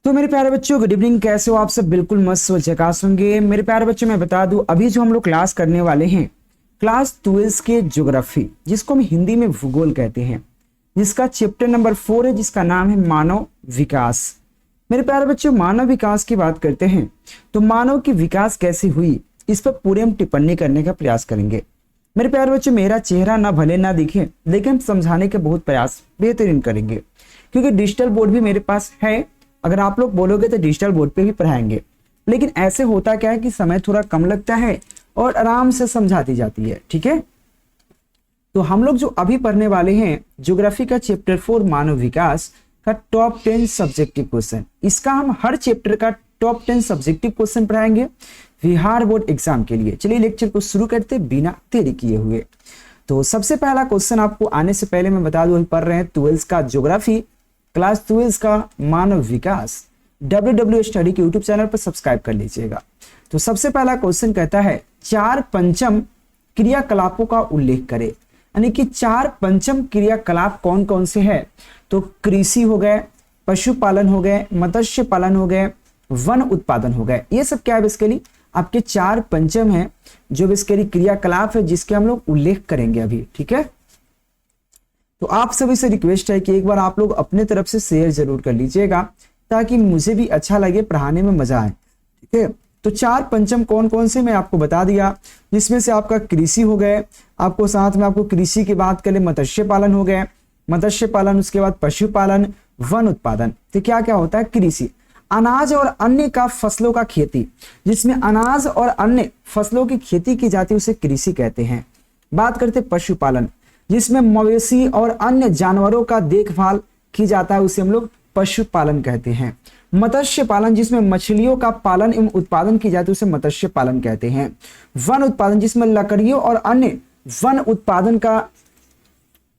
तो मेरे प्यारे बच्चों, गुड इवनिंग। कैसे हो आप सब? बिल्कुल मस्त व झकास होंगे। मेरे प्यारे बच्चों, मैं बता दूं, अभी जो हम लोग क्लास करने वाले हैं, क्लास 12 के ज्योग्राफी, जिसको हम हिंदी में भूगोल कहते हैं, जिसका चैप्टर नंबर 4 है, जिसका नाम है मानव विकास। मेरे प्यारे बच्चों, मानव विकास की बात करते हैं तो मानव की विकास कैसे हुई, इस पर पूरे हम टिप्पणी करने का प्रयास करेंगे। मेरे प्यारे बच्चों, मेरा चेहरा ना भले ना दिखे, लेकिन हम समझाने के बहुत प्रयास बेहतरीन करेंगे, क्योंकि डिजिटल बोर्ड भी मेरे पास है। अगर आप लोग बोलोगे तो डिजिटल बोर्ड पे भी पढ़ाएंगे, लेकिन ऐसे होता क्या है कि समय थोड़ा कम लगता है और आराम से समझाती जाती है। ठीक है, तो हम लोग जो अभी पढ़ने वाले हैं ज्योग्राफी का चैप्टर 4 मानव विकास का टॉप 10 सब्जेक्टिव क्वेश्चन। इसका हम हर चैप्टर का टॉप 10 सब्जेक्टिव क्वेश्चन पढ़ाएंगे बिहार बोर्ड एग्जाम के लिए। चलिए लेक्चर को शुरू करते बिना देरी किए हुए। तो सबसे पहला क्वेश्चन आपको आने से पहले मैं बता दूं, पढ़ रहे हैं 12 का ज्योग्राफी, क्लास 12 का मानव विकास। WW स्टडी के यूट्यूब चैनल पर सब्सक्राइब कर लीजिएगा। तो सबसे पहला क्वेश्चन कहता है 4 पंचम क्रियाकलापों का उल्लेख करें। यानी कि 4 पंचम क्रियाकलाप कौन कौन से हैं? तो कृषि हो गए, पशुपालन हो गए, मत्स्य पालन हो गए, वन उत्पादन हो गए। ये सब क्या है बेसिकली आपके 4 पंचम हैं जो बेसिकली क्रियाकलाप है, जिसके हम लोग उल्लेख करेंगे अभी। ठीक है, तो आप सभी से रिक्वेस्ट है कि एक बार आप लोग अपने तरफ से शेयर जरूर कर लीजिएगा, ताकि मुझे भी अच्छा लगे, पढ़ाने में मजा आए। ठीक है, तो 4 पंचम कौन कौन से मैं आपको बता दिया, जिसमें से आपका कृषि हो गए, आपको साथ में आपको कृषि की बात करें मत्स्य पालन हो गए, मत्स्य पालन, उसके बाद पशुपालन, वन उत्पादन। तो क्या क्या होता है? कृषि अनाज और अन्य का फसलों का खेती, जिसमें अनाज और अन्य फसलों की खेती की जाती है, उसे कृषि कहते हैं। बात करते पशुपालन, जिसमें मवेशी और अन्य जानवरों का देखभाल की जाता है, उसे हम लोग पशुपालन कहते हैं। मत्स्य पालन, जिसमें मछलियों का पालन एवं उत्पादन की जाती है, उसे मत्स्य पालन कहते हैं। वन उत्पादन, जिसमें लकड़ियों और अन्य वन उत्पादन का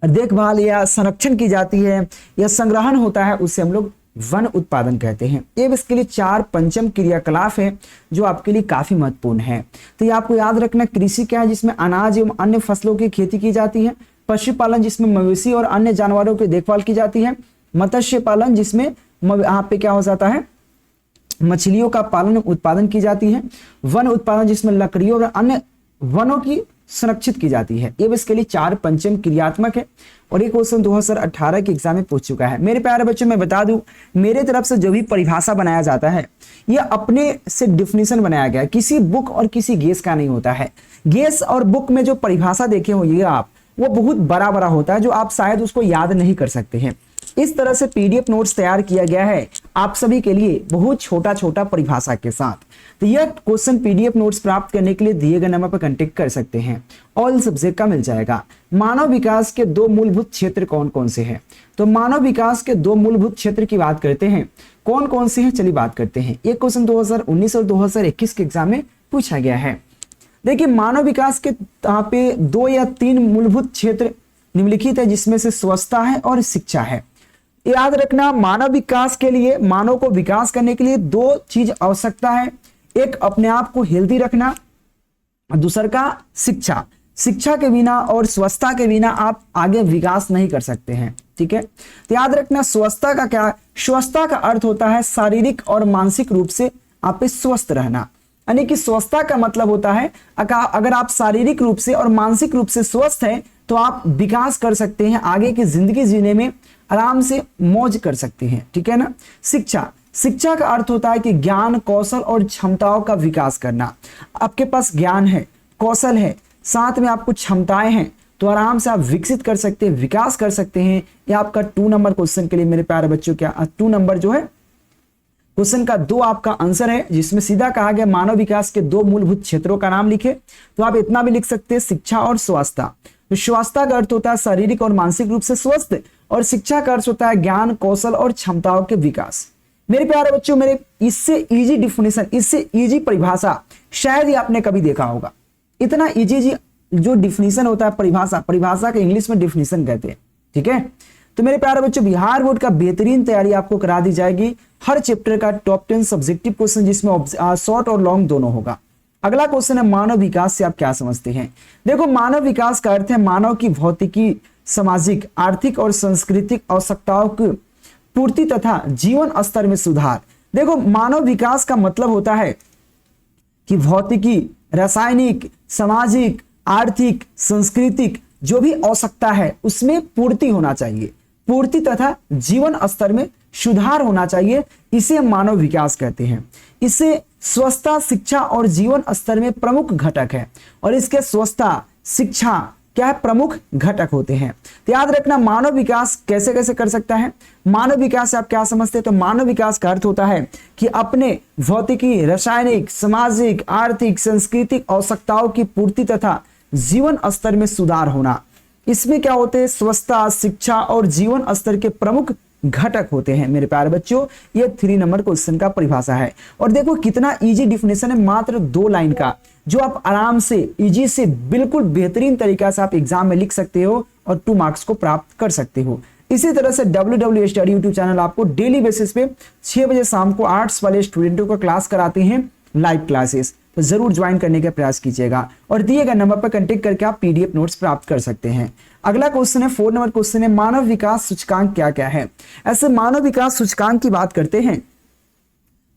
देखभाल या संरक्षण की जाती है या संग्रहण होता है, उसे हम लोग वन उत्पादन कहते हैं। ये इसके लिए 4 पंचम क्रियाकलाप है जो आपके लिए काफी महत्वपूर्ण है। तो ये आपको याद रखना, कृषि क्या है? जिसमें अनाज एवं अन्य फसलों की खेती की जाती है। पशुपालन, जिसमें मवेशी और अन्य जानवरों की देखभाल की जाती है। मत्स्य पालन, जिसमें यहाँ पे क्या हो जाता है, मछलियों का पालन उत्पादन की जाती है। वन उत्पादन, जिसमें लकड़ियों और अन्य वनों की संरक्षित की जाती है। ये इसके लिए 4 पंचम क्रियात्मक है और ये क्वेश्चन 2018 के एग्जाम में पूछ चुका है। मेरे प्यारे बच्चों, मैं बता दूं, मेरे तरफ से जो भी परिभाषा बनाया जाता है, ये अपने से डिफिनीशन बनाया गया है, किसी बुक और किसी गेस का नहीं होता है। गेस और बुक में जो परिभाषा देखे होंगे आप, वो बहुत बड़ा बड़ा होता है, जो आप शायद उसको याद नहीं कर सकते हैं। इस तरह से PDF नोट्स तैयार किया गया है आप सभी के लिए, बहुत छोटा छोटा परिभाषा के साथ। तो यह क्वेश्चन PDF नोट्स प्राप्त करने के लिए दिए गए नंबर पर कांटेक्ट कर सकते हैं। ऑल सब्जेक्ट का मिल जाएगा। मानव विकास के 2 मूलभूत क्षेत्र कौन कौन से हैं? तो मानव विकास के 2 मूलभूत क्षेत्र की बात करते हैं, कौन कौन से हैं? चलिए बात करते हैं। एक क्वेश्चन 2019 और 2021 के एग्जाम में पूछा गया है। देखिए, मानव विकास के यहाँ पे 2 या 3 मूलभूत क्षेत्र निम्नलिखित है, जिसमें से स्वच्छता है और शिक्षा है। याद रखना, मानव विकास के लिए, मानव को विकास करने के लिए 2 चीज आवश्यकता है। एक अपने आप को हेल्दी रखना, दूसरा का शिक्षा। शिक्षा के बिना और स्वच्छता के बिना आप आगे विकास नहीं कर सकते हैं। ठीक है, तो याद रखना, स्वच्छता का क्या? स्वच्छता का अर्थ होता है शारीरिक और मानसिक रूप से आप स्वस्थ रहना। यानी कि स्वच्छता का मतलब होता है अगर आप शारीरिक रूप से और मानसिक रूप से स्वस्थ हैं, तो आप विकास कर सकते हैं, आगे की जिंदगी जीने में आराम से मौज कर सकते हैं। ठीक है ना। शिक्षा, शिक्षा का अर्थ होता है कि ज्ञान, कौशल और क्षमताओं का विकास करना। आपके पास ज्ञान है, कौशल है, साथ में आपको क्षमताएं हैं, तो आराम से आप विकसित कर सकते हैं, विकास कर सकते हैं। ये आपका 2 नंबर क्वेश्चन के लिए मेरे प्यारे बच्चों, क्या 2 नंबर जो है क्वेश्चन का 2 आपका आंसर है, जिसमें सीधा कहा गया मानव विकास के 2 मूलभूत क्षेत्रों का नाम लिखे। तो आप इतना भी लिख सकते हैं, शिक्षा और स्वास्थ्य। तो स्वास्थ्य का अर्थ होता है शारीरिक और मानसिक रूप से स्वस्थ, और शिक्षा का अर्थ होता है ज्ञान, कौशल और क्षमताओं के विकास। मेरे प्यारे बच्चों, मेरे इससे इजी डिफिनेशन, इससे इजी परिभाषा शायद ही आपने कभी देखा होगा। इतना इजी जो डिफिनेशन होता है, परिभाषा के इंग्लिश में डिफिनेशन कहते हैं। ठीक है, तो मेरे प्यारे बच्चों, बिहार बोर्ड का बेहतरीन तैयारी आपको करा दी जाएगी। हर चैप्टर का टॉप 10 सब्जेक्टिव क्वेश्चन, जिसमें शॉर्ट और लॉन्ग दोनों होगा। अगला क्वेश्चन है मानव विकास से आप क्या समझते हैं? देखो, मानव विकास का अर्थ है मानव की भौतिकी, सामाजिक, आर्थिक और सांस्कृतिक आवश्यकताओं की पूर्ति तथा जीवन स्तर में सुधार। देखो मानव विकास का मतलब होता है कि भौतिकी, रासायनिक, सामाजिक, आर्थिक, सांस्कृतिक जो भी आवश्यकता है उसमें पूर्ति होना चाहिए, पूर्ति तथा जीवन स्तर में सुधार होना चाहिए, इसे हम मानव विकास कहते हैं। इसे स्वस्थता, शिक्षा और जीवन स्तर में प्रमुख घटक है, और इसके स्वस्थता, शिक्षा क्या है, प्रमुख घटक होते हैं। तो याद रखना मानव विकास कैसे कैसे कर सकता है। मानव विकास से आप क्या समझते हैं, तो मानव विकास का अर्थ होता है कि अपने भौतिकी, रासायनिक, सामाजिक, आर्थिक, सांस्कृतिक आवश्यकताओं की पूर्ति तथा जीवन स्तर में सुधार होना। इसमें क्या होते हैं, स्वस्थता, शिक्षा और जीवन स्तर के प्रमुख घटक होते हैं मेरे प्यारे बच्चों। ये 3 नंबर क्वेश्चन का परिभाषा है। और देखो कितना इजी डिफिनेशन है, मात्र 2 लाइन का, जो आप आराम से इजी से बिल्कुल बेहतरीन तरीका से आप एग्जाम में लिख सकते हो और 2 मार्क्स को प्राप्त कर सकते हो। इसी तरह से WW स्टडी यूट्यूब चैनल आपको डेली बेसिस पे 6 बजे शाम को आर्ट्स वाले स्टूडेंटों को क्लास कराते हैं, लाइव क्लासेस, तो जरूर ज्वाइन करने का प्रयास कीजिएगा और दिए गए नंबर पर कांटेक्ट करके आप PDF नोट्स प्राप्त कर सकते हैं। अगला क्वेश्चन है 4 नंबर क्वेश्चन है, मानव विकास सूचकांक क्या क्या है। ऐसे मानव विकास सूचकांक की बात करते हैं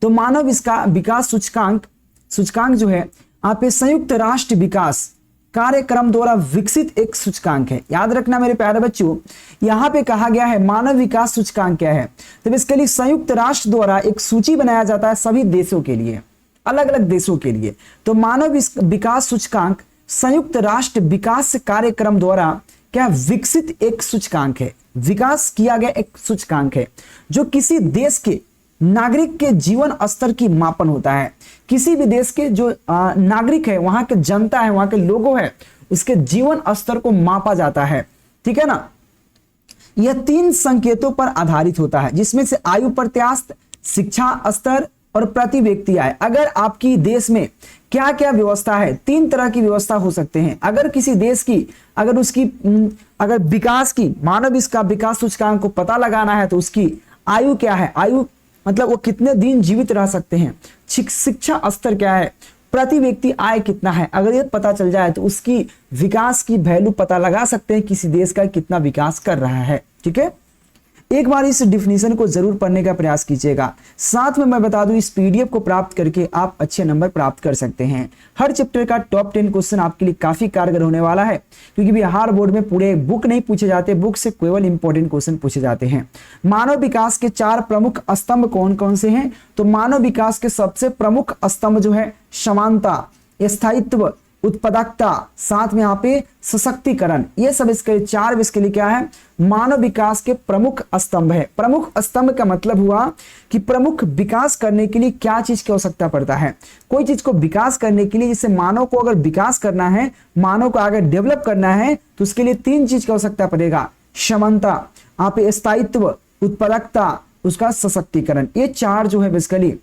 तो मानव विकास सूचकांक जो है आप संयुक्त राष्ट्र विकास कार्यक्रम द्वारा विकसित एक सूचकांक है। याद रखना मेरे प्यारे बच्चों, यहाँ पे कहा गया है मानव विकास सूचकांक क्या है, तो इसके लिए संयुक्त राष्ट्र द्वारा एक सूची बनाया जाता है सभी देशों के लिए, अलग अलग देशों के लिए। तो मानव विकास सूचकांक संयुक्त राष्ट्र विकास कार्यक्रम द्वारा क्या विकसित एक सूचकांक है, विकास किया गया एक सूचकांक है, जो किसी देश के नागरिक के जीवन स्तर की मापन होता है। किसी भी देश के जो नागरिक है, वहां के जनता है, वहां के लोगों है, उसके जीवन स्तर को मापा जाता है, ठीक है ना। यह 3 संकेतों पर आधारित होता है, जिसमें से आयु प्रत्यास्थ, शिक्षा स्तर और प्रति व्यक्ति आय। अगर आपकी देश में क्या क्या व्यवस्था है, 3 तरह की व्यवस्था हो सकते हैं। अगर किसी देश की अगर उसकी अगर विकास की मानव इसका विकास सूचकांक को पता लगाना है तो उसकी आयु क्या है, आयु मतलब वो कितने दिन जीवित रह सकते हैं, शिक्षा स्तर क्या है, प्रति व्यक्ति आय कितना है, अगर ये पता चल जाए तो उसकी विकास की वैल्यू पता लगा सकते हैं किसी देश का कितना विकास कर रहा है। ठीक है, एक बार इस डिफिनीशन को जरूर पढ़ने का प्रयास कीजिएगा। साथ में मैं बता दूं, इस PDF को प्राप्त करके आप अच्छे नंबर प्राप्त कर सकते हैं। हर चैप्टर का टॉप 10 क्वेश्चन आपके लिए काफी कारगर होने वाला है, क्योंकि बिहार बोर्ड में पूरे बुक नहीं पूछे जाते, बुक से केवल इंपॉर्टेंट क्वेश्चन पूछे जाते हैं। मानव विकास के 4 प्रमुख स्तंभ कौन कौन से हैं, तो मानव विकास के सबसे प्रमुख स्तंभ जो है समानता, स्थायित्व, उत्पादकता, साथ में यहाँ पे सशक्तिकरण, ये सब इसके 4 इसके लिए क्या है, मानव विकास के प्रमुख स्तंभ है। प्रमुख स्तंभ का मतलब हुआ कि प्रमुख विकास करने के लिए क्या चीज की आवश्यकता पड़ता है। कोई चीज को विकास करने के लिए, जैसे मानव को अगर विकास करना है, मानव को आगे डेवलप करना है, तो उसके लिए 3 चीज की आवश्यकता पड़ेगा, समानता, आप स्थायित्व, उत्पादकता, उसका सशक्तिकरण। ये 4 जो है बेसिकली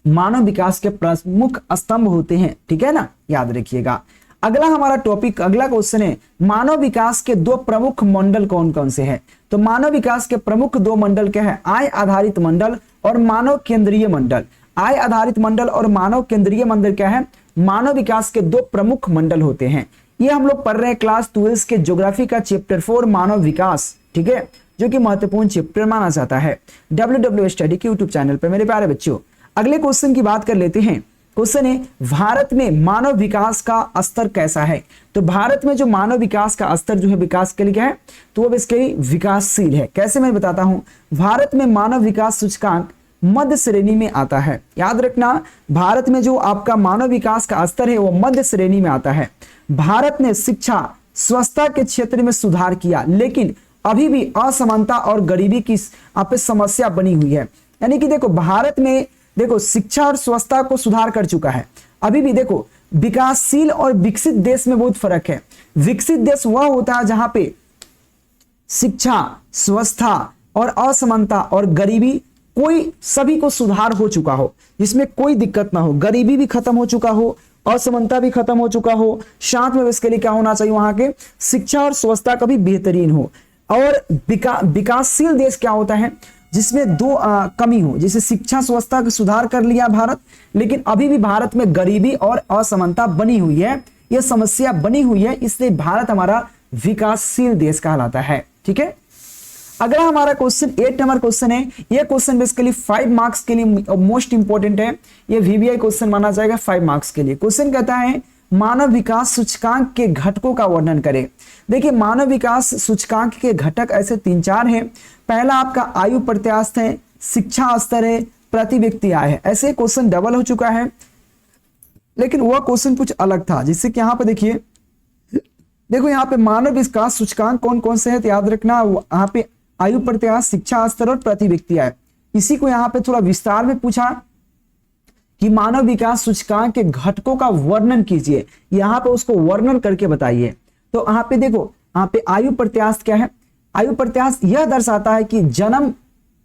मानव विकास के प्रमुख स्तंभ होते हैं। ठीक है ना, याद रखिएगा। अगला हमारा टॉपिक, अगला क्वेश्चन है, मानव विकास के 2 प्रमुख मंडल कौन कौन से हैं। तो मानव विकास के प्रमुख 2 मंडल क्या है, आय आधारित मंडल और मानव केंद्रीय मंडल। आय आधारित मंडल और मानव केंद्रीय मंडल क्या है, मानव विकास के 2 प्रमुख मंडल होते हैं। ये हम लोग पढ़ रहे हैं क्लास 12 के ज्योग्राफी का चैप्टर 4 मानव विकास, ठीक है, जो कि महत्वपूर्ण चैप्टर माना जाता है WW स्टडी के यूट्यूब चैनल पर। मेरे प्यारे बच्चों, अगले क्वेश्चन की बात कर लेते हैं। क्वेश्चन है, भारत में मानव विकास का स्तर कैसा है। तो भारत में जो मानव विकास का स्तर जो है, विकास के लिए क्या है, तो वो इसके विकासशील है। कैसे, मैं बताता हूं। भारत में मानव विकास सूचकांक मध्य श्रेणी में आता है। याद रखना, भारत में जो आपका मानव विकास का स्तर है वो मध्य श्रेणी में आता है। भारत ने शिक्षा, स्वच्छता के क्षेत्र में सुधार किया, लेकिन अभी भी असमानता और गरीबी की आप समस्या बनी हुई है। यानी कि देखो, भारत में देखो शिक्षा और स्वच्छता को सुधार कर चुका है, अभी भी देखो विकासशील और विकसित देश में बहुत फर्क है। विकसित देश वह होता है जहां पे शिक्षा, स्वच्छता और असमानता और गरीबी कोई सभी को सुधार हो चुका हो, जिसमें कोई दिक्कत ना हो, गरीबी भी खत्म हो चुका हो, असमानता भी खत्म हो चुका हो, साथ में इसके लिए क्या होना चाहिए, वहां के शिक्षा और स्वच्छता का भी बेहतरीन हो। और विकासशील देश क्या होता है, जिसमें 2 कमी हो, जैसे शिक्षा स्वच्छता का सुधार कर लिया भारत, लेकिन अभी भी भारत में गरीबी और असमानता बनी हुई है, यह समस्या बनी हुई है, इसलिए भारत हमारा विकासशील देश कहलाता है। ठीक है, अगला हमारा क्वेश्चन 8 नंबर क्वेश्चन है। ये क्वेश्चन बेसिकली 5 मार्क्स के लिए मोस्ट इंपॉर्टेंट है। ये वीवीआई क्वेश्चन माना जाएगा 5 मार्क्स के लिए। क्वेश्चन कहता है मानव विकास सूचकांक के घटकों का वर्णन करें। देखिए मानव विकास सूचकांक के घटक ऐसे 3-4 हैं। पहला आपका आयु प्रत्यास्थ है, शिक्षा स्तर है, प्रति व्यक्ति आय है। ऐसे क्वेश्चन डबल हो चुका है, लेकिन वह क्वेश्चन कुछ अलग था। जिससे कि यहाँ पे देखिए, देखो यहाँ पे मानव विकास सूचकांक कौन कौन से है तो याद रखना, यहाँ पे आयु प्रत्यास्थ, शिक्षा स्तर और प्रति व्यक्ति आय। इसी को यहाँ पे थोड़ा विस्तार में पूछा कि मानव विकास सूचकांक के घटकों का वर्णन कीजिए। यहाँ पे उसको वर्णन करके बताइए। तो यहाँ पे देखो, यहाँ पे आयु प्रत्यास्थ क्या है? आयु प्रत्यास्थ यह दर्शाता है कि जन्म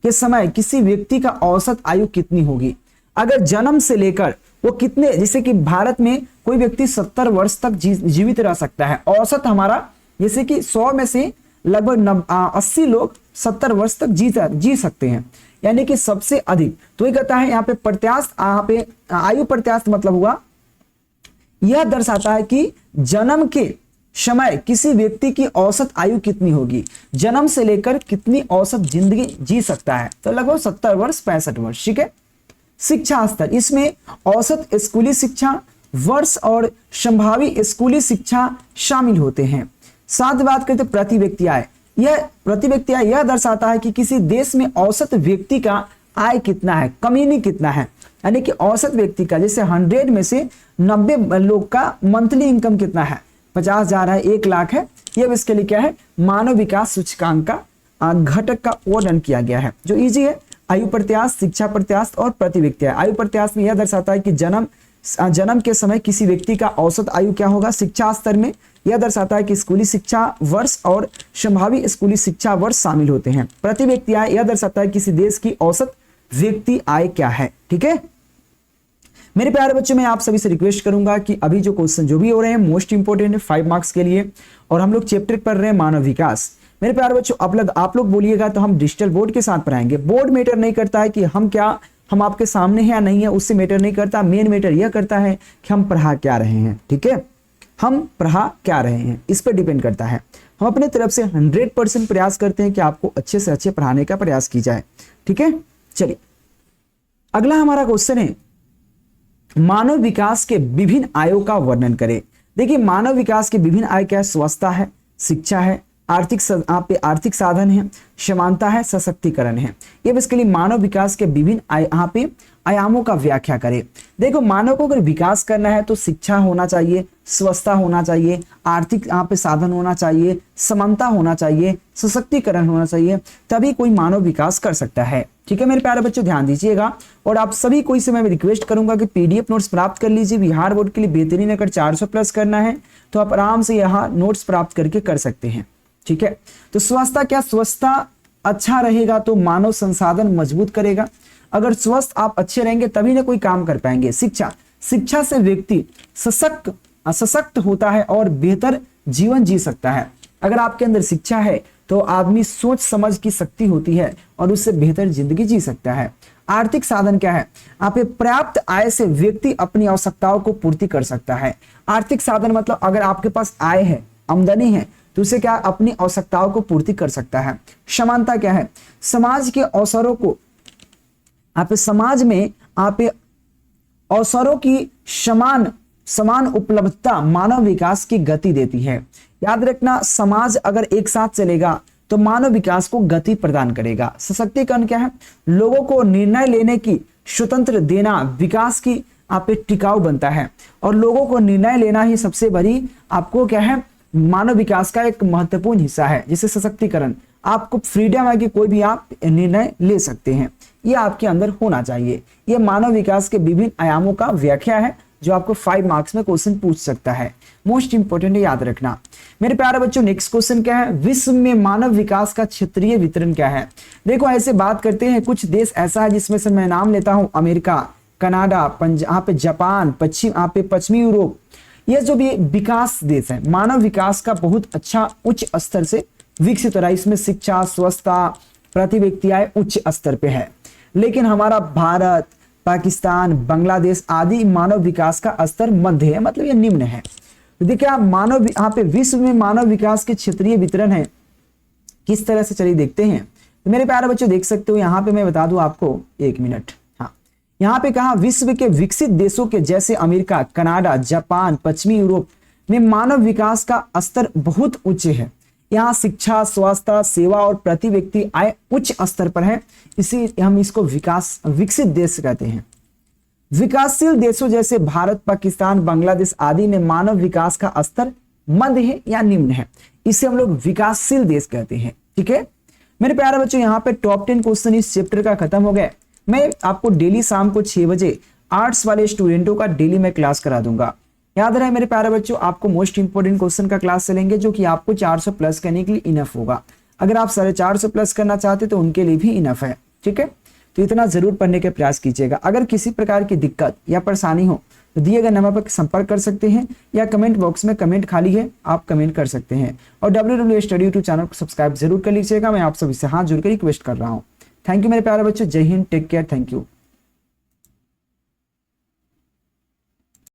के समय किसी व्यक्ति का औसत आयु कितनी होगी। अगर जन्म से लेकर वो कितने, जैसे कि भारत में कोई व्यक्ति 70 वर्ष तक जीवित रह सकता है। औसत हमारा जैसे कि 100 में से लगभग 80 लोग 70 वर्ष तक जी सकते हैं, यानी कि सबसे अधिक। तो ये कहता है यहाँ पे प्रत्यास्थ, यहाँ पे आयु प्रत्यास्थ मतलब हुआ यह दर्शाता है कि जन्म के समय किसी व्यक्ति की औसत आयु कितनी होगी, जन्म से लेकर कितनी औसत जिंदगी जी सकता है। तो लगभग 70 वर्ष 65 वर्ष, ठीक है। शिक्षा स्तर, इसमें औसत स्कूली शिक्षा वर्ष और संभावी स्कूली शिक्षा शामिल होते हैं। साथ बात करते प्रति व्यक्ति आय। यह प्रति व्यक्ति आय यह दर्शाता है कि किसी देश में औसत व्यक्ति का आय कितना है, कमीनी कितना है, यानी कि औसत व्यक्ति का, जैसे 100 में से 90 लोग का मंथली इनकम कितना है, 50,000 है, 1 लाख है। यह इसके लिए क्या है, मानव विकास सूचकांक का घटक का वर्णन किया गया है, जो इजी है। आयु प्रत्यास्थ, शिक्षा प्रत्यास्थ और प्रति व्यक्ति आय। आयु प्रत्यास्थ में यह दर्शाता है कि जन्म के समय किसी व्यक्ति का औसत आयु क्या होगा। शिक्षा स्तर में यह दर्शाता है कि स्कूली शिक्षा वर्ष और संभावी स्कूली शिक्षा वर्ष शामिल होते हैं। प्रति व्यक्ति आय यह दर्शाता है किसी देश की औसत व्यक्ति आय क्या है, ठीक है। मेरे प्यारे बच्चों, मैं आप सभी से रिक्वेस्ट करूंगा कि अभी जो क्वेश्चन जो भी हो रहे हैं मोस्ट इंपोर्टेंट है 5 मार्क्स के लिए, और हम लोग चैप्टर पढ़ रहे हैं मानव विकास। मेरे प्यारे बच्चों, आप लोग बोलिएगा तो हम डिजिटल बोर्ड के साथ पढ़ाएंगे। बोर्ड मैटर नहीं करता है कि हम आपके सामने हैं या नहीं है, उससे मैटर नहीं करता। मेन मैटर यह करता है कि हम पढ़ा क्या रहे हैं, ठीक है। हम पढ़ा क्या रहे हैं इस पर डिपेंड करता है। हम अपने तरफ से 100% प्रयास करते हैं कि आपको अच्छे से अच्छे पढ़ाने का प्रयास की जाए, ठीक है। चलिए अगला हमारा क्वेश्चन है मानव विकास के विभिन्न आयों का वर्णन करें। देखिए मानव विकास के विभिन्न आय क्या है, स्वास्थ्य है, शिक्षा है, आर्थिक साधन है, समानता है, सशक्तिकरण है। ये बेसिकली मानव विकास के विभिन्न यहाँ पे आयामों का व्याख्या करें। देखो मानव को अगर विकास करना है तो शिक्षा होना चाहिए, स्वस्थता होना चाहिए, आर्थिक यहाँ पे साधन होना चाहिए, समानता होना चाहिए, सशक्तिकरण होना चाहिए, तभी कोई मानव विकास कर सकता है, ठीक है। मेरे प्यारे बच्चों ध्यान दीजिएगा, और आप सभी को इससे मैं रिक्वेस्ट करूंगा कि पीडीएफ नोट्स प्राप्त कर लीजिए। बिहार बोर्ड के लिए बेहतरीन, अगर 400 प्लस करना है तो आप आराम से यहाँ नोट्स प्राप्त करके कर सकते हैं, ठीक है। तो स्वस्थता क्या, स्वस्थता अच्छा रहेगा तो मानव संसाधन मजबूत करेगा। अगर स्वस्थ आप अच्छे रहेंगे तभी ना कोई काम कर पाएंगे। शिक्षा से व्यक्ति सशक्त होता है और बेहतर जीवन जी सकता है। अगर आपके अंदर शिक्षा है तो आदमी सोच समझ की शक्ति होती है और उससे बेहतर जिंदगी जी सकता है। आर्थिक साधन क्या है, आप पर्याप्त आय से व्यक्ति अपनी आवश्यकताओं को पूर्ति कर सकता है। आर्थिक साधन मतलब अगर आपके पास आय है, आमदनी है, तो उसे क्या अपनी आवश्यकताओं को पूर्ति कर सकता है। समानता क्या है, समाज के अवसरों को समाज में अवसरों की समान उपलब्धता मानव विकास की गति देती है। याद रखना, समाज अगर एक साथ चलेगा तो मानव विकास को गति प्रदान करेगा। सशक्तिकरण क्या है, लोगों को निर्णय लेने की स्वतंत्र देना विकास की टिकाऊ बनता है, और लोगों को निर्णय लेना ही सबसे बड़ी आपको क्या है, मानव विकास का एक महत्वपूर्ण हिस्सा है। जैसे सशक्तिकरण, आपको फ्रीडम है कि कोई भी आप निर्णय ले सकते हैं, ये आपके अंदर होना चाहिए। ये मानव विकास के विभिन्न आयामों का व्याख्या है जो आपको 5 मार्क्स में क्वेश्चन पूछ सकता है। मोस्ट इंपोर्टेंट है, याद रखना। मेरे प्यारे बच्चों, नेक्स्ट क्वेश्चन क्या है, विश्व में मानव विकास का क्षेत्रीय वितरण क्या है। देखो ऐसे बात करते हैं, कुछ देश ऐसा है जिसमें से मैं नाम लेता हूं, अमेरिका, कनाडा, यहाँ पे जापान, पश्चिमी यूरोप। ये जो भी विकास देश है, मानव विकास का बहुत अच्छा उच्च स्तर से विकसित हो रहा है। इसमें शिक्षा, स्वास्थ्य, प्रति व्यक्ति आय उच्च स्तर पे है। लेकिन हमारा भारत, पाकिस्तान, बांग्लादेश आदि मानव विकास का स्तर मध्य है, मतलब ये निम्न है। तो देखिए आप यहाँ पे विश्व में मानव विकास के क्षेत्रीय वितरण है, किस तरह से, चलिए देखते हैं। तो मेरे प्यारे बच्चों देख सकते हो यहाँ पे मैं बता दूं आपको, एक मिनट, हाँ यहाँ पे कहा विश्व के विकसित देशों के जैसे अमेरिका, कनाडा, जापान, पश्चिमी यूरोप में मानव विकास का स्तर बहुत उच्च है। यहाँ शिक्षा, स्वास्थ्य, सेवा और प्रति व्यक्ति आय उच्च स्तर पर है, इसी हम इसको विकसित देश कहते हैं। विकासशील देशों जैसे भारत, पाकिस्तान, बांग्लादेश आदि में मानव विकास का स्तर मध्य है या निम्न है, इसे हम लोग विकासशील देश कहते हैं। ठीक है मेरे प्यारे बच्चों, यहाँ पे टॉप 10 क्वेश्चन इस चैप्टर का खत्म हो गया। मैं आपको डेली शाम को 6 बजे आर्ट्स वाले स्टूडेंटों का डेली मैं क्लास करा दूंगा। याद रहे मेरे प्यारे बच्चों, आपको मोस्ट इंपोर्टेंट क्वेश्चन का क्लास चलेंगे जो कि आपको 400 प्लस करने के लिए इनफ होगा। अगर आप 450 प्लस करना चाहते तो उनके लिए भी इनफ है। ठीक है, तो इतना जरूर पढ़ने के प्रयास कीजिएगा। अगर किसी प्रकार की दिक्कत या परेशानी हो तो दिए गए नंबर पर संपर्क कर सकते हैं या कमेंट बॉक्स में कमेंट खाली है, आप कमेंट कर सकते हैं। और WW स्टडी यूट्यूब चैनल को सब्सक्राइब जरूर कर लीजिएगा। मैं आप सभी से हाथ जोड़ कर रिक्वेस्ट कर रहा हूँ। थैंक यू मेरे प्यारे बच्चों, जय हिंद, टेक केयर, थैंक यू।